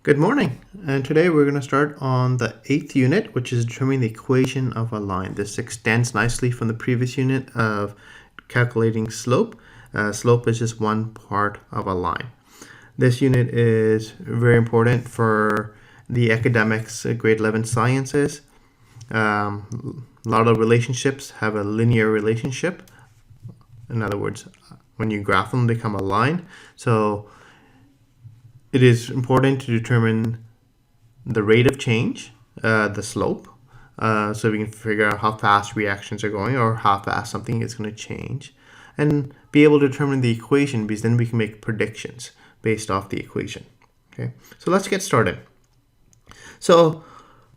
Good morning, and today we're going to start on the 8th unit, which is determining the equation of a line. This extends nicely from the previous unit of calculating slope. Slope is just one part of a line. This unit is very important for the academics, grade 11 sciences. A lot of relationships have a linear relationship. In other words, when you graph them, they become a line. So it is important to determine the rate of change, the slope, so we can figure out how fast reactions are going or how fast something is going to change, and be able to determine the equation, because then we can make predictions based off the equation. Okay, so let's get started. So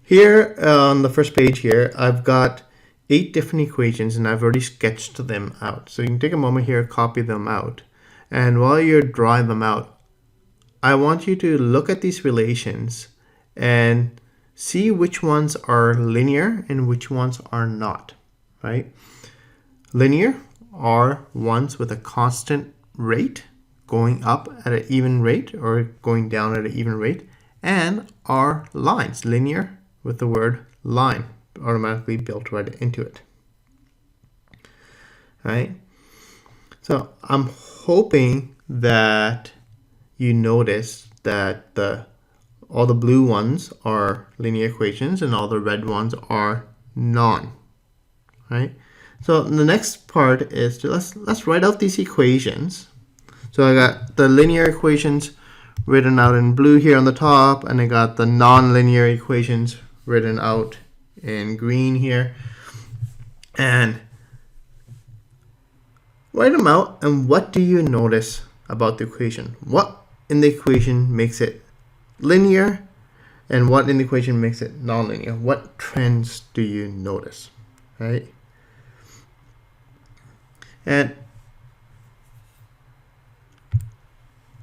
here on the first page here, I've got 8 different equations and I've already sketched them out. So you can take a moment here, copy them out, and while you're drawing them out, I want you to look at these relations and see which ones are linear and which ones are not, right? Linear are ones with a constant rate going up at an even rate or going down at an even rate, and are lines, linear with the word line automatically built right into it, right? So I'm hoping that you notice that all the blue ones are linear equations and all the red ones are non, right? So the next part is to let's write out these equations. So I got the linear equations written out in blue here on the top, and I got the non-linear equations written out in green here. And write them out, and what do you notice about the equation? What in the equation makes it linear, and what in the equation makes it nonlinear? What trends do you notice, right? And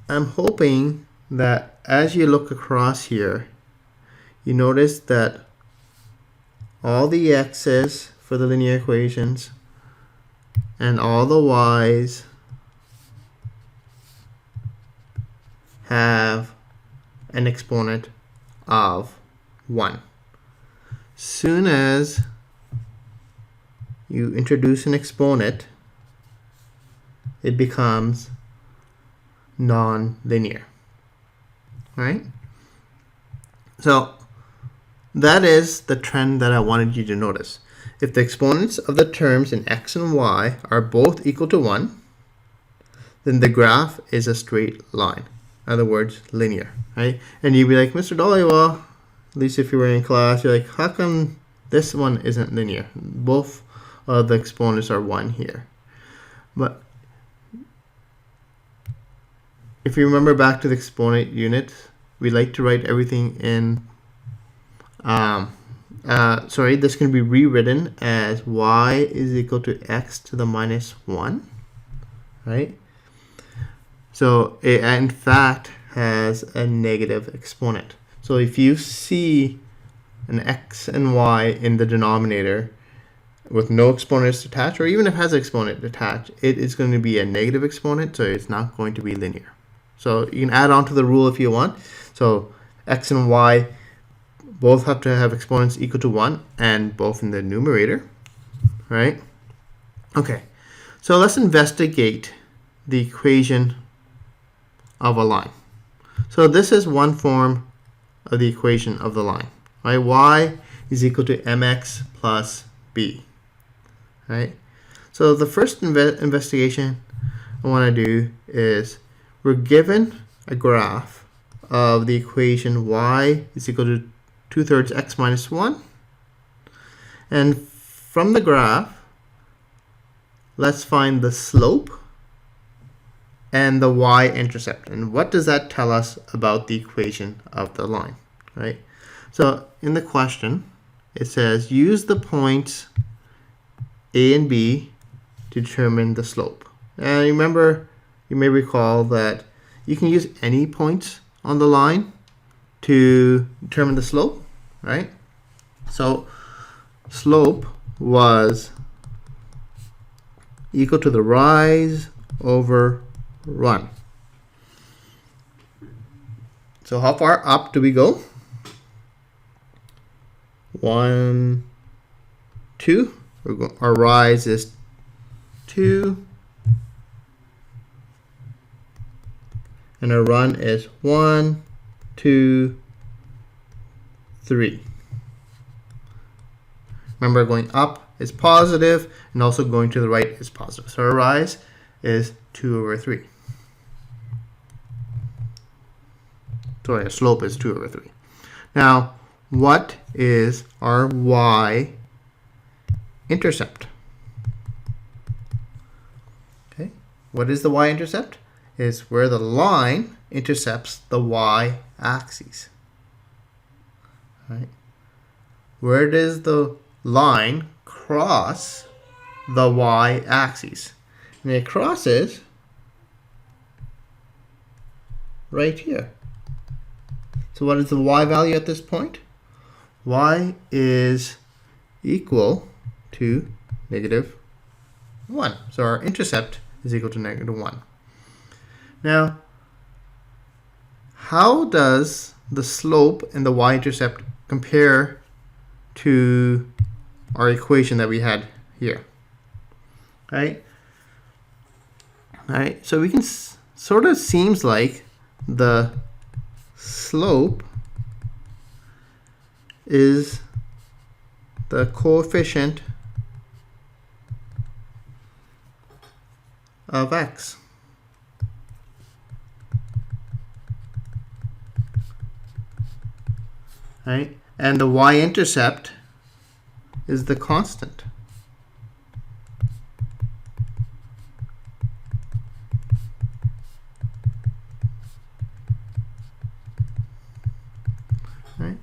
I'm hoping that as you look across here, you notice that all the x's for the linear equations and all the y's have an exponent of 1. Soon as you introduce an exponent, it becomes non-linear, right? So that is the trend that I wanted you to notice. If the exponents of the terms in x and y are both equal to 1, then the graph is a straight line. In other words, linear, right? And you'd be like, Mr. Dolly, well, at least if you were in class, you're like, how come this one isn't linear? Both of the exponents are 1 here. But if you remember back to the exponent unit, we like to write everything in, this can be rewritten as y is equal to x to the minus 1, right? So it in fact has a negative exponent. So if you see an x and y in the denominator with no exponents attached, or even if it has an exponent attached, it is going to be a negative exponent, so it's not going to be linear. So you can add on to the rule if you want. So x and y both have to have exponents equal to 1 and both in the numerator, right? Okay, so let's investigate the equation of a line. So this is one form of the equation of the line, right? Y is equal to mx plus b, right? So the first investigation I want to do is we're given a graph of the equation y is equal to 2/3 x minus 1, and from the graph let's find the slope and the y-intercept. And what does that tell us about the equation of the line, right? So in the question, it says use the points A and B to determine the slope. And remember, you may recall that you can use any points on the line to determine the slope, right? So slope was equal to the rise over run. So how far up do we go? 1, 2. Our rise is 2. And our run is 1, 2, 3. Remember, going up is positive, and also going to the right is positive. So our rise is 2 over 3. Sorry, our slope is 2 over 3. Now, what is our y-intercept? Okay, what is the y-intercept? Is where the line intercepts the y-axis. Right? Where does the line cross the y-axis? And it crosses right here. So what is the y value at this point? Y is equal to -1. So our intercept is equal to -1. Now, how does the slope and the y-intercept compare to our equation that we had here? Right? Right? So we can sort of seems like the slope is the coefficient of x. Right? And the y-intercept is the constant. Right?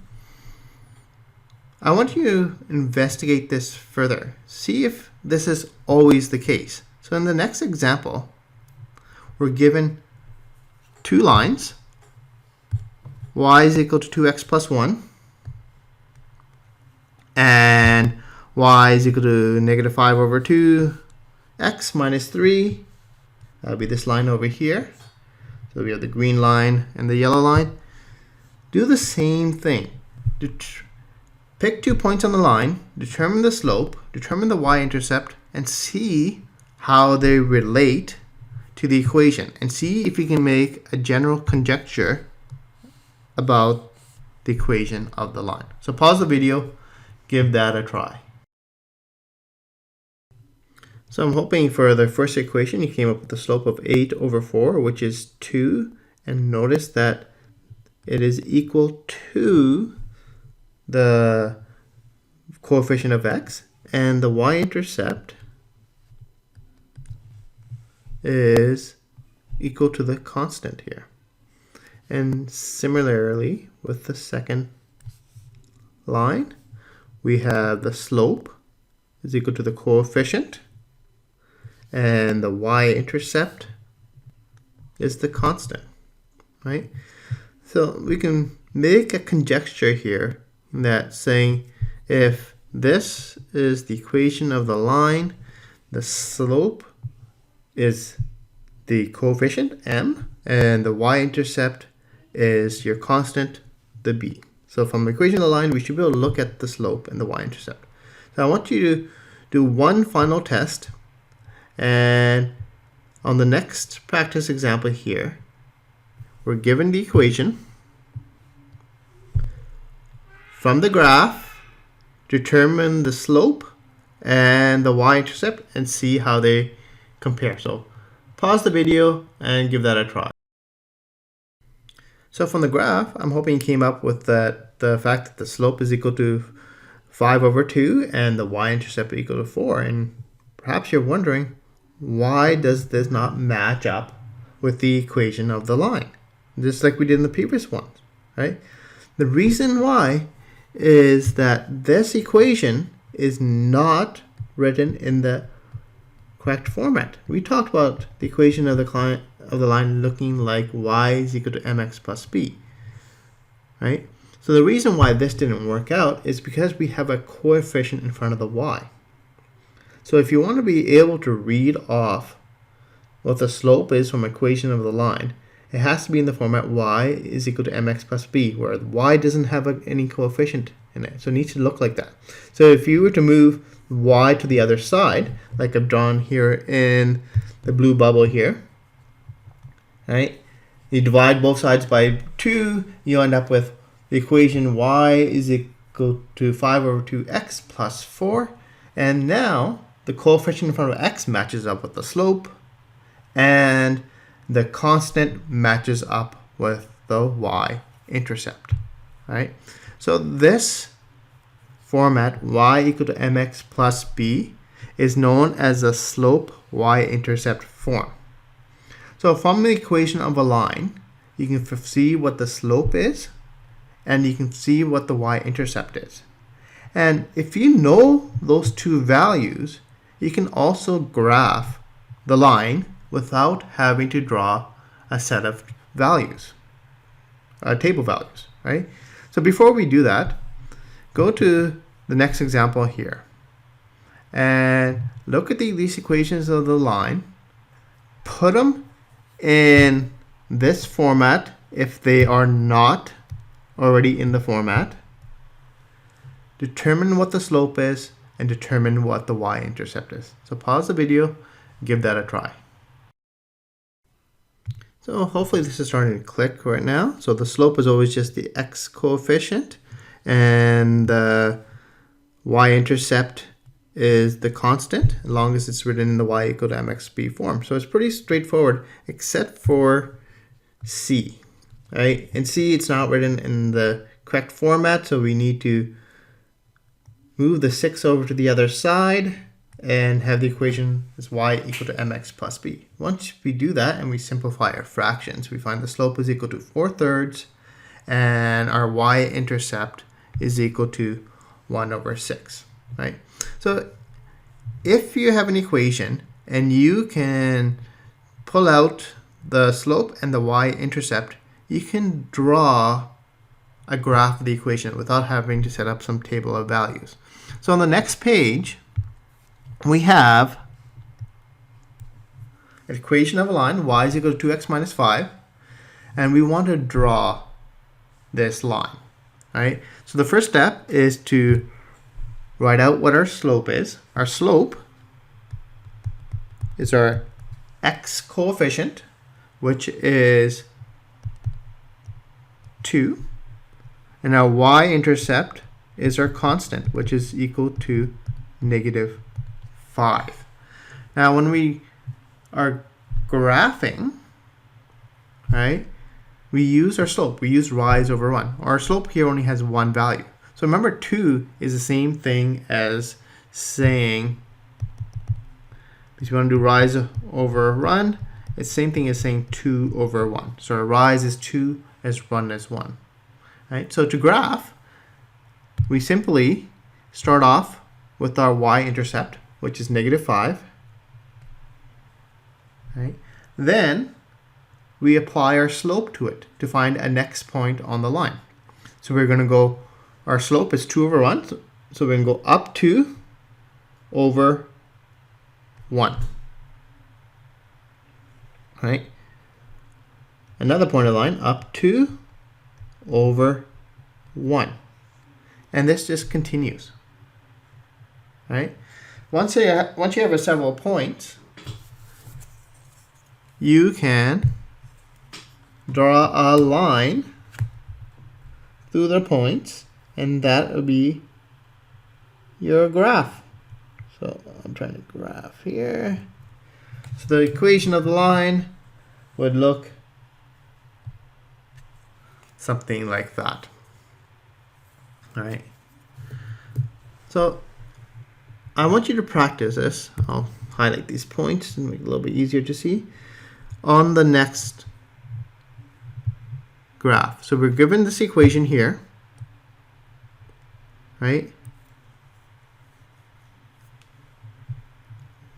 I want you to investigate this further. See if this is always the case. So in the next example, we're given two lines. Y is equal to 2x plus 1. And y is equal to -5 over 2, x minus 3. That'll be this line over here. So we have the green line and the yellow line. Do the same thing. Pick 2 points on the line, determine the slope, determine the y-intercept, and see how they relate to the equation. And see if you can make a general conjecture about the equation of the line. So pause the video. Give that a try. So I'm hoping for the first equation you came up with the slope of 8 over 4, which is 2. And notice that it is equal to the coefficient of x. And the y-intercept is equal to the constant here. And similarly, with the second line, we have the slope is equal to the coefficient, and the y-intercept is the constant, right? So we can make a conjecture here that saying if this is the equation of the line, the slope is the coefficient m, and the y-intercept is your constant, the b. So from the equation of the line, we should be able to look at the slope and the y-intercept. So I want you to do one final test. And on the next practice example here, we're given the equation. From the graph, determine the slope and the y-intercept and see how they compare. So pause the video and give that a try. So from the graph, I'm hoping you came up with the fact that the slope is equal to 5 over 2 and the y-intercept equal to 4. And perhaps you're wondering, why does this not match up with the equation of the line? Just like we did in the previous ones, right? The reason why is that this equation is not written in the correct format. We talked about the equation of the line looking like y is equal to mx plus b, right? So the reason why this didn't work out is because we have a coefficient in front of the y. So if you want to be able to read off what the slope is from equation of the line it has to be in the format y is equal to mx plus b, where y doesn't have any coefficient in it. So it needs to look like that. So if you were to move y to the other side, like I've drawn here in the blue bubble here, right? You divide both sides by 2, you end up with the equation y is equal to 5 over 2x plus 4. And now the coefficient in front of x matches up with the slope, and the constant matches up with the y-intercept, right? So this format, y equal to mx plus b, is known as the slope y-intercept form. So from the equation of a line, you can see what the slope is, and you can see what the y-intercept is. And if you know those two values, you can also graph the line without having to draw a set of values, table values, right? So before we do that, go to the next example here and look at these equations of the line, put them in this format if they are not already in the format, determine what the slope is, and determine what the y-intercept is. So pause the video, give that a try. So hopefully this is starting to click right now. So the slope is always just the x coefficient, and the y-intercept is the constant, as long as it's written in the y equal to mxb form. So it's pretty straightforward, except for C, right? In C, it's not written in the correct format, so we need to move the 6 over to the other side and have the equation as y equal to mx plus b. Once we do that and we simplify our fractions, we find the slope is equal to 4/3 and our y-intercept is equal to 1 over 6, right? So if you have an equation and you can pull out the slope and the y-intercept, you can draw a graph of the equation without having to set up some table of values. So on the next page, we have an equation of a line, y is equal to 2x minus 5, and we want to draw this line, right? So the first step is to write out what our slope is. Our slope is our x coefficient, which is 2, and our y-intercept is our constant, which is equal to -5. Now when we are graphing, right, we use our slope. We use rise over 1. Our slope here only has one value. So remember, 2 is the same thing as saying, because you want to do rise over run, it's the same thing as saying 2 over 1. So our rise is 2, as run is 1. Right? So to graph, we simply start off with our y-intercept, which is -5. Right? Then we apply our slope to it to find a next point on the line. So we're going to go, our slope is 2 over 1, so we're going to go up 2 over 1. Right? Another point of the line, up 2 over 1. And this just continues. Right? Once you have several points, you can draw a line through the points, and that will be your graph. So I'm trying to graph here. So the equation of the line would look something like that. All right. So I want you to practice this. I'll highlight these points and make it a little bit easier to see on the next graph. So we're given this equation here, right?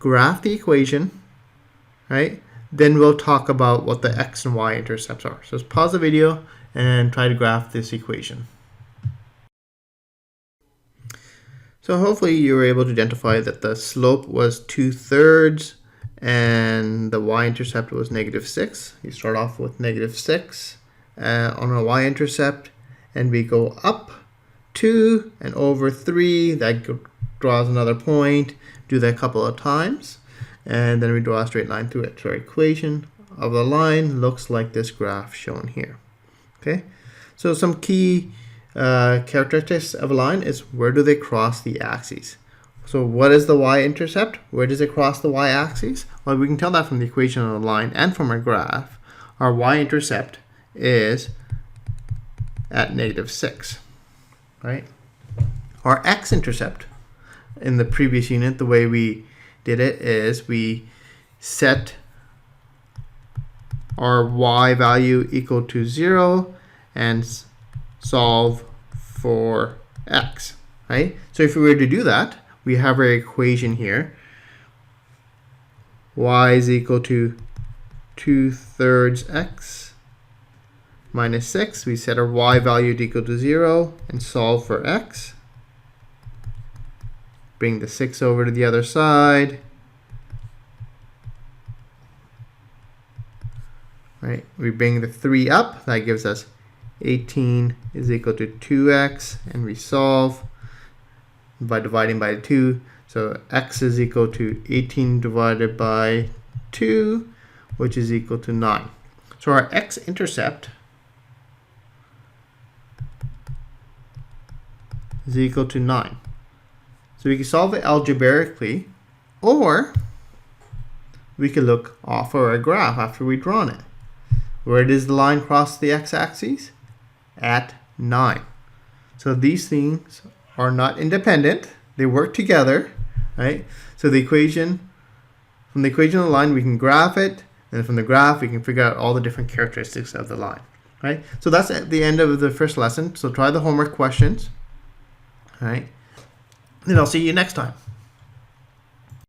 Graph the equation, right? Then we'll talk about what the x and y intercepts are. So let's pause the video and try to graph this equation. So hopefully you were able to identify that the slope was 2/3 and the y-intercept was -6. You start off with -6 on a y-intercept, and we go up 2 and over 3. That draws another point. Do that a couple of times, and then we draw a straight line through it. So our equation of the line looks like this graph shown here. Okay, so some key characteristics of a line is where do they cross the axes. So what is the y-intercept? Where does it cross the y-axis? Well, we can tell that from the equation of the line and from our graph. Our y-intercept is at -6, right? Our x-intercept, in the previous unit, the way we did it is we set our y value equal to 0 and solve for x, right? So if we were to do that, we have our equation here. Y is equal to 2/3 x minus 6. We set our y value to equal to 0 and solve for x. Bring the 6 over to the other side. Right, we bring the 3 up. That gives us 18 is equal to 2x, and we solve by dividing by 2. So x is equal to 18 divided by 2, which is equal to 9. So our x-intercept is equal to 9. So we can solve it algebraically, or we could look off of our graph after we've drawn it. Where does the line cross the x-axis? At 9. So these things are not independent. They work together, right? So the equation, from the equation of the line, we can graph it, and from the graph, we can figure out all the different characteristics of the line, right? So that's at the end of the first lesson. So try the homework questions, all right? And I'll see you next time.